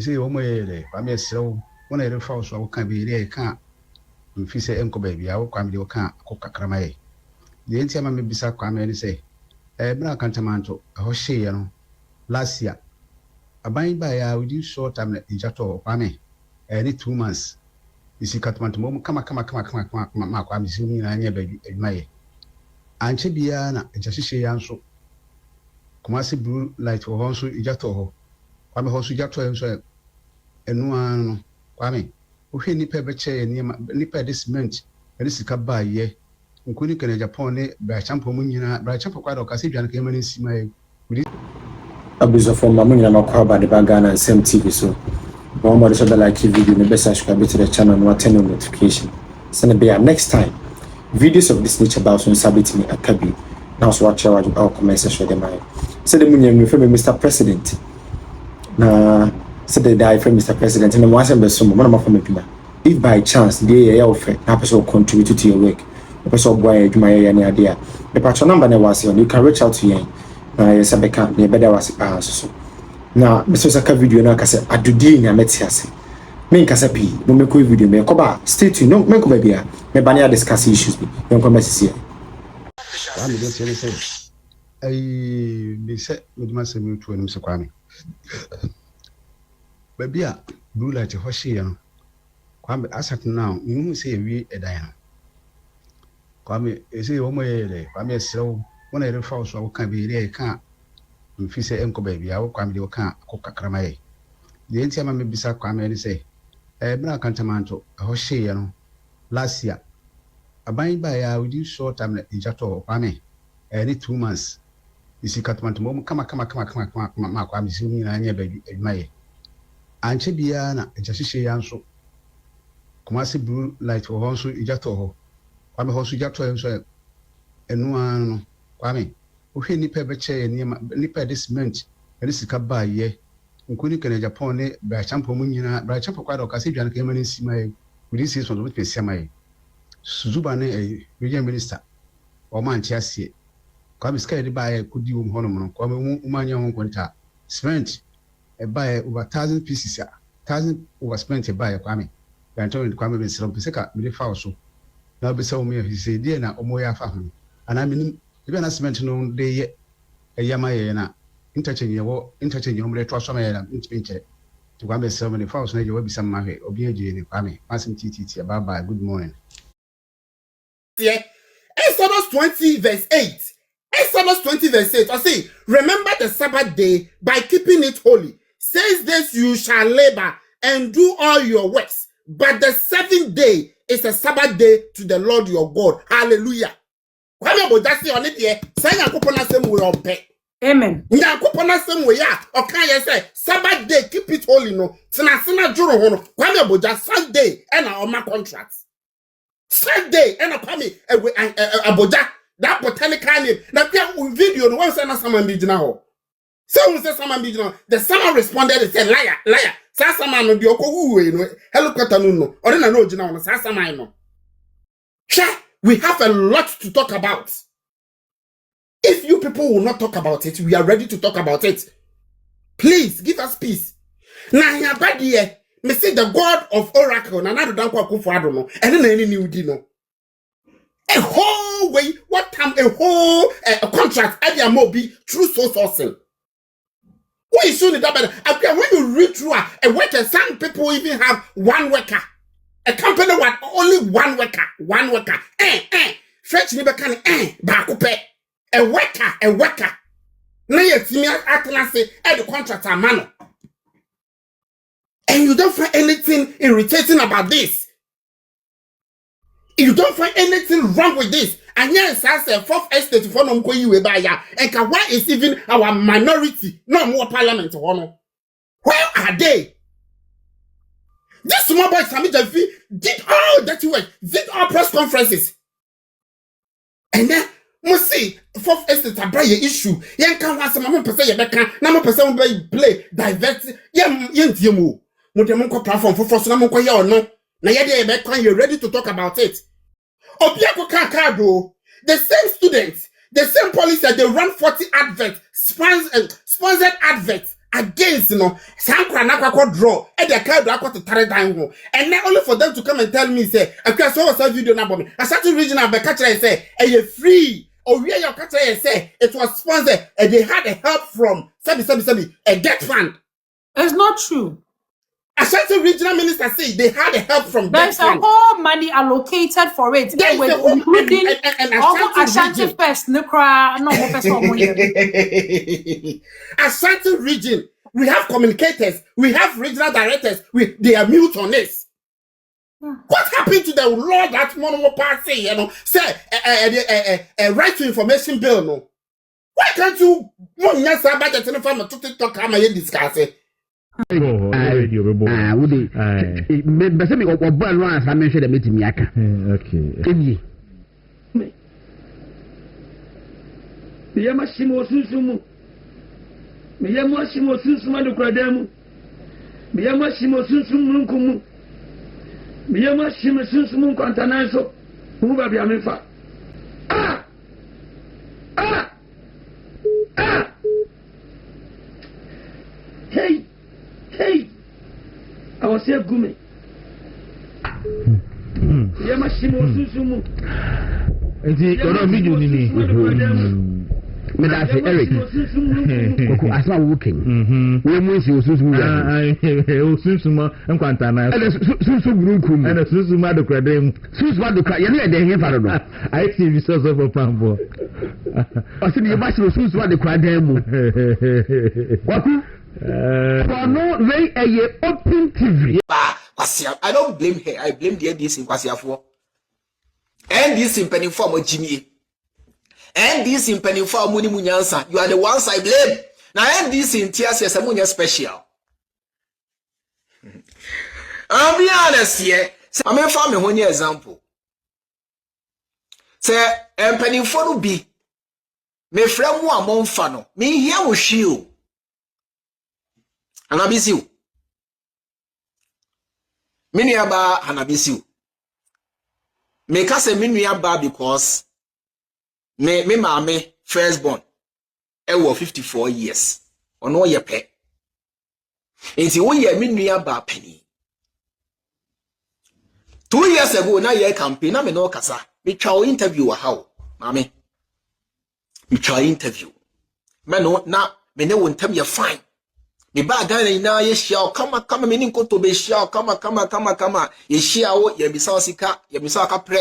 say omoyele kwa me sew wona ere fa so kan be ere kan mfi se enko baby awo kwa me de kan akokakra ye de enti ama me bisa kwa me ni say bra kantamanto ho hye no last year aban ba ya within short time Agyeta kwa me any 2 months isi katmanto mo kama ma kwa me si ni na anya baby adwuma ye anche bia na Agyeta ya nso kuma se blue light ho nso Agyeta ho kwa me ho nso Agyeta nso enu anu kwa me ohwe nipa be che nipa de cement ene sika ba ye nkuni kana Japan ne bra champo mu nyina bra champo kwa do kase dwan ka yema nsi mai abuzo for mamu nyina makwa ba de Ghana and Sam TV so no more so that like video ne best subscribe to the channel and turn on notification send be next time videos of this nature about on sabit me akabi now so watch our comment section de mai say the munyam no from Mr. President na said the die from Mr. President and was am so mo na from pina if by chance they offer na person contribute to your work person boy adwuma ya ne ade a the patron number na was on you can reach out to yen na yes abeka na beda was so na Mr. Saka video na ka say Addo Dee nya meti ase me nka say pi mo me ko video me ko ba stay tuned no me ko ba bia me ba na discuss issues bi yon ko message here wa me dey say ai me say me duma say me to anim se kwa me babia blue light ho hye no kwa me asat now you say we edan no kwa me say wo moyele kwa me sew wona ere fa so kan be ere kan mfi se enko baby awo kwa me de kan akokakra ye de enti ama me bisa kwa me ni say bra kantamanto ho hye no last year aban ba ya within short time Agyeta kwa me any 2 months isi katmanto mo kama ma kwa me si ni na anya baby adwuma ye anche bia na Agyeta ya nso kuma se blue light ho nso Agyeta ho kwa me ho nso Agyeta nso enu anu kwa me ohwe nipa be che nipa de cement ene sika ba ye nkuni kana Japan ne bra champo mu nyina bra champo kwa do kase dwan ka yema nsi mai wudi si so do pese mai suzuba ne region minister o man chi ase kwa me sika de ba ye kudi wo hono no kwa me umanya ho konta cement e ba ye over 1000 pieces 1000 over cement e ba ye kwa me yanto kwa me be sira pese ka me fa so na be se o me hise die na o mo ya fa ho ana me ebe na cement no de ye eyama ye na interchange yo mre to so me na ntipinche to kwa be se me fa so na je wa bisa ma hwe obi agie ni kwa me masim ttt bye good morning. Yeah. Exodus 20 verse 8. Exodus 20 verse 8. I say, remember the Sabbath day by keeping it holy. 6 days you shall labor and do all your works. But the 7th day is a Sabbath day to the Lord your God. Hallelujah. Amen. Sabbath day, keep it holy. No, Sunday and our contract. Sunday and a pami aboja that botanical name. Now video no one say na someone be now. So say someone be now. The someone responded and said liar. Sa someone no be okowu no helicopter no. Or na no gina no sa someone no. We have a lot to talk about. If you people will not talk about it, we are ready to talk about it. Please give us peace. Now here bad here. Me see the God of Oracle, na na do danko akufo no, and then any new di no. A whole way, what time a whole contract, Abia Mobi, true source sourcing. What is showing that better? When you read through a worker, some people even have one worker. A company with only one worker. French never can bakupe. A worker. Now you see me at say the contract are man. And you don't find anything irritating about this. You don't find anything wrong with this. And yes, I said, 4th estate for no you by ya. And why is even our minority no more parliament? Where are they? This small boy Sami Javi did all that work, did all press conferences. And then must see 4th estate a brave issue. Yan can want some person you can, no person play, divert, yemu. Mutemunko platform for first namunko ya or no. Na yede ebe you're ready to talk about it. Obiako Kakado, the same students, the same police that they run 40 adverts, sponsored adverts against Sankra Nakwa draw, and the card to Taradan. And not only for them to come and tell me, say, I saw a video number. A certain regional by catcher, I say, and you're free. Or where your catcher, I say, it was sponsored, and they had a help from a debt fund. It's not true. A certain regional minister say they had a help from there's a whole money allocated for it. There's a whole including Ashanti first, Ashanti region. We have communicators, we have regional directors, they are mute on this. What happened to the law that one party, say right to information bill? No, why can't you budget in farmer to talk how you discuss it? Woody, but some of one as I mentioned, the meeting yaka. Okay. Yamashimo Susumu. Yamashimo Susuma do Crademu. Yamashimo Susum. Yamashimo Susum Contanaso. Who will be a mefa? Hey! I was here, Gumi. Yamashimo Susumu. Eric, as well working. We must use Susuma and Quantana, and Susum, and a Susuma do Cradem. Susuma do Cradem, I see the source of a pambo. I said, you must Susuma the Cradem. What? For no way a open TV. I don't blame her. I blame the NDC in Kwasiafo. NDC in penny form of Jimmy. NDC in penny form Muni Munyansa. You are the ones I blame. Now NDC in Tias is a Munya special. I'll be honest here. I'm a farmer one example. Say, and penny form be. Me friend one mon fano. Me here with you. Hanabisiu. Miniaba Hanabisiu. Me kase miniaba because me mame firstborn. Ewo 54 years. Ono ye pe. Inti wo ye miniaba penny. 2 years ago na ye campaign na me no kasa. Me twa interview wa how. Mame. Me twa interview. Me no na me ne wontem ye fine. Me ba Ghana ina ye shia kama me ninko to be shia kama ye shia wo ye bisa sika ye bisa ka pre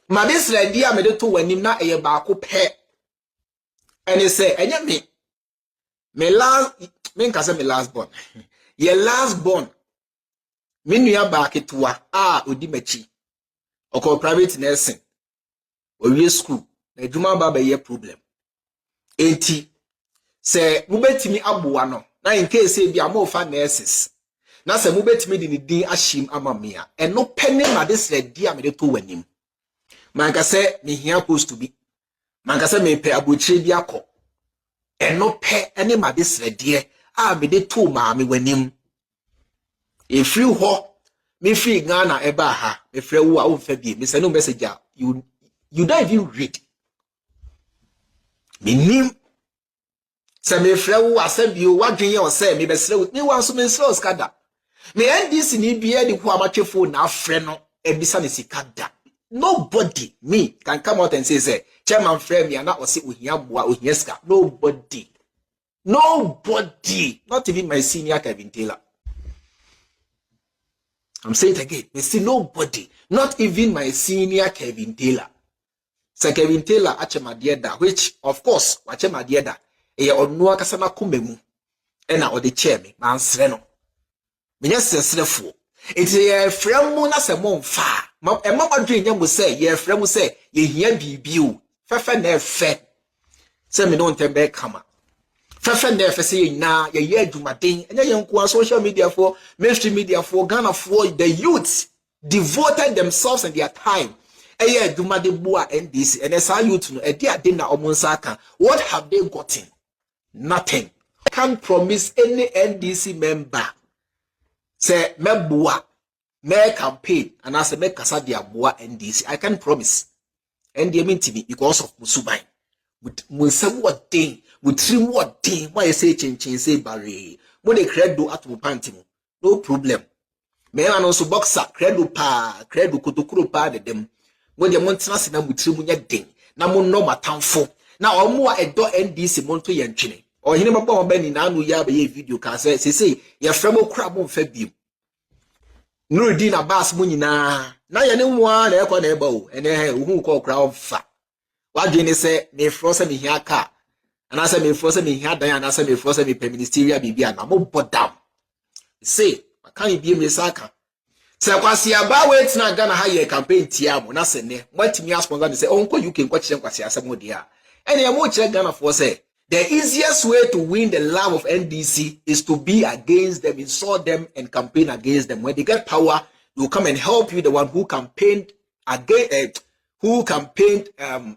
ma this ready a me de to wanim na ye ba ko pe ene say enye me last born ye last born me nua ba ketua odi machi oko private nursing owie school na adwuma ba ye problem enti se mubetimi abuwa no na in case bi amofa nurses na se mubetimi di din ashim amamia eno pene ma this ready a me de to wanim manka se me hia post to be manka se me pe abochire bi akọ eno pe ene ma this ready a me de to ma me wanim e free ho me free Ghana eba ha me free wo a wo fa bi me se no message you don't even read me nim. Se me frewu asabio wadwen ye o se me besrewu me wan so me sre oskada me NDC ni bia di ko amatwefo na afre no ebisa ne sikada nobody me can come out and say chairman frame me na o se ohia boa ohia ska nobody not even my senior Kevin Taylor. I'm saying it again, me see nobody, not even my senior Kevin Taylor. So Kevin Taylor achema dieda, which of course achema dieda e onu akasa na komemu e na odi chair me mansre no me nyesesrefo enti ye fremu na se mo mfa e mamadwe nyam se ye fremu se ye hia bibi o fefe na efe se me no ntembe kama fefe na efe se ye na ye adwumaden enya ye nko social media for mainstream media for Ghana for the youth devoted themselves and their time eye adwumade bua NDC and esa youth no e dia de na omonsa aka what have they gotten? Nothing. I can't promise any NDC member say mebua me campaign and I say me kasa dia boa NDC. I can't promise. NDC mean to me because of musubai. With musabu thing trim what thing why say chin say barry mo de credo ato panty mo no problem me na no so boxer credo kotokuro pa de dem mo de mo ntena se na mo trim nya den na mo no matamfo na omo a edo NDC mo nto ye ntwene o hine baba mo ba ni na anu ya ba ye video ka say ye fremo kra mo mfa biem Regr3t na bas mo nyina na ye ne moa na ekọ na eba o ene hu ko kra ofa wadwe ne se me fro se me hia ka ana se me fro se me hia dan ana se me fro se me ministerial bibia na mo bodam say kan biem ne saka se kwase aba wait na Ghana ha ye campaign tia mo na se ne matimi sponsor ne se onko UK nko kire kwase asem dia ene mo kire Ghana for say the easiest way to win the love of NDC is to be against them, insult them, and campaign against them. When they get power, they will come and help you, the one who campaigned against,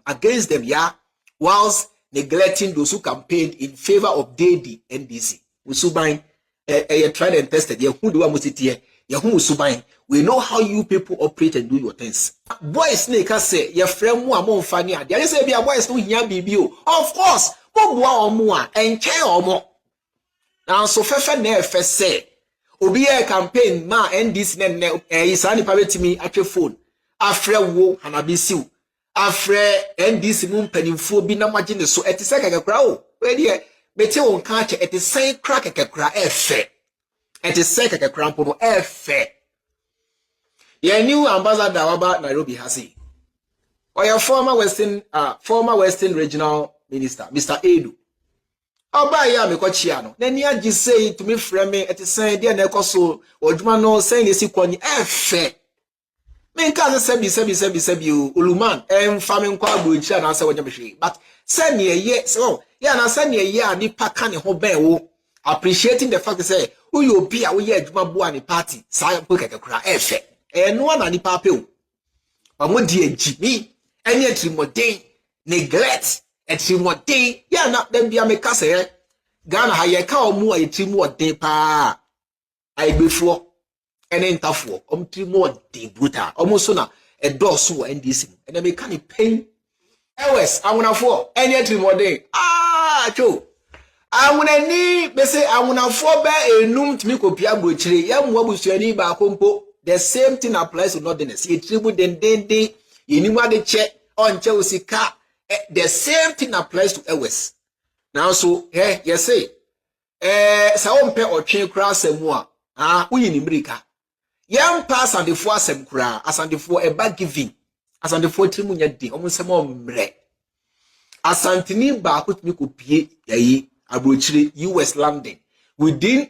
against them, yeah, whilst neglecting those who campaigned in favor of Dee NDC. Usubain, tried and tested. We know how you people operate and do your things. Boys, snake, I say, your friend, more funny. There is a boys who here be of course. Bobo omo enche omo na so fefe na efe se obi e campaign ma NDC ne isa ni pa betimi atwe phone afre wo hanabisiu afre NDC mu mpanimfo bi na magye ne so etise kakakra o we de beti won ka che etise kra kakakra efe etise kakakra mpo efe ye new ambassador waba Nairobi hasi or your former western regional Minister, Mr. Addo. Oba ya me kwachia no. Na ni agi say to me frame me etisen dia na ekoso odwuma no say nesi kwani efe. Me nka sebi uluman emfa me nkwa agbochi na say wonya behwe. But say ne ye so ya na say ne ye ani paka ne ho ben wo appreciating the fact say who you be a wo ye adwuma bo ani party say po kekekura efe. No na ni papa o. Amodi agimi eni atrimodin neglect etrimodin ya na dem bia me kase Ghana ha ye ka omu a etrimodin pa aibefo ene ntafo omtrimodin brutal omo so na edoso wo NDC ene me ka ni pain ewes awunafo ene etrimodin cho awunani be say awunafo ba enum timi kopia brochire ya mu abusuani ba kompo the same thing applies to northerners etribu den yenimu ade che onche osika the same thing applies to ewes now so you say sa ompe otwe kra asemu a uyini mrika yam pass and the four asem kra asandefo eba giving asandefo trimu nya din omsem omre asantini ba akotumi kopie yayi abrochire US landing within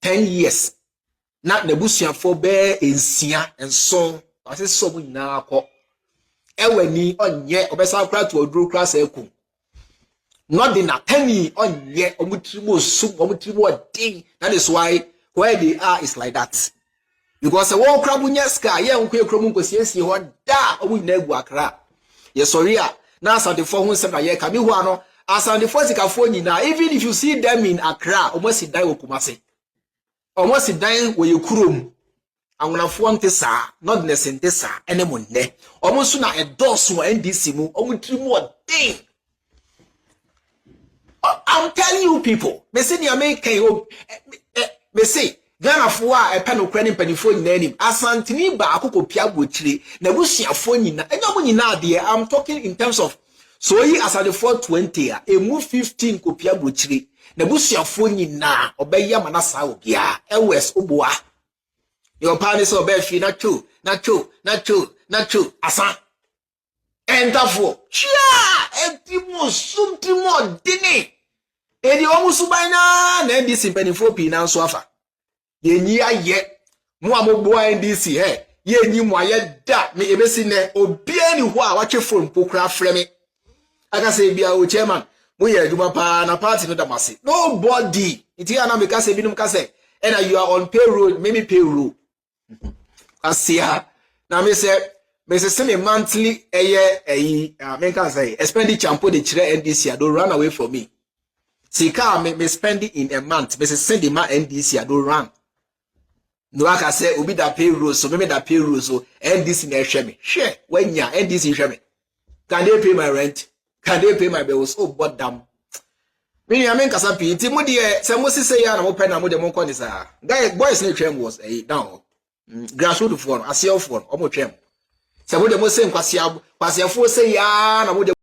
10 years na nebusuafo be ensia enson ase so mu nyina akọ ewani onye obesa kra to oduru kra sa eku not the natani onye omutrimu osum omutrimu odin. That is why where they are is like that, because the one crab bunya ska ye nkwe kromu nkosiesie ho da omu nyina egu akra ye sorry a na asandefo ho nsem na ye ka mi hu ano asandefo sikafo nyina even if you see them in Accra omosi dan okumase omosi dan wo ye kurom angunafo ntesa not nesentesa enemo ne omoso na edoso NDC mu omutrimu odin. I'm telling you people, me say the American me say Ghana for a penokra mpanifo nyina nim asantini ba akoko pia bochire na busuafo nyina enyo nyina de. I'm talking in terms of so yi asade for 20 a emu 15 ko pia bochire na busuafo nyina obeya manasa obia ewes oboa your parents obefi na chu asa entafo chia etimo sumtimo dini edi omusuban na NDC mpanifo pi na nso afa yenyi aye mu amogbo NDC yenyi mu aye da me ebesi ne obia ni ho a wache phone pokra frame aka say bia o chairman mu ye aduma pa na party no damase nobody iti ana me ka say binum ka say and you are on payroll maybe payroll asia na me say me monthly me can say expenditure ampo de chire NDC don't run away from me. Sika me spending in a month me say send the man NDC don't run. No aka say obi da payroll so me da payroll so NDC na hwe me share when ya NDC hwe me can they pay my rent, can they pay my bills? Oh but damn Me nua men kasa pi nti mo de se mo sise ya na mo pɛ na mo de mo kɔ ni sa guy boys na twem was down grassroots for no aseo for o mo twem se mo de mo se nkwase fo se ya na mo de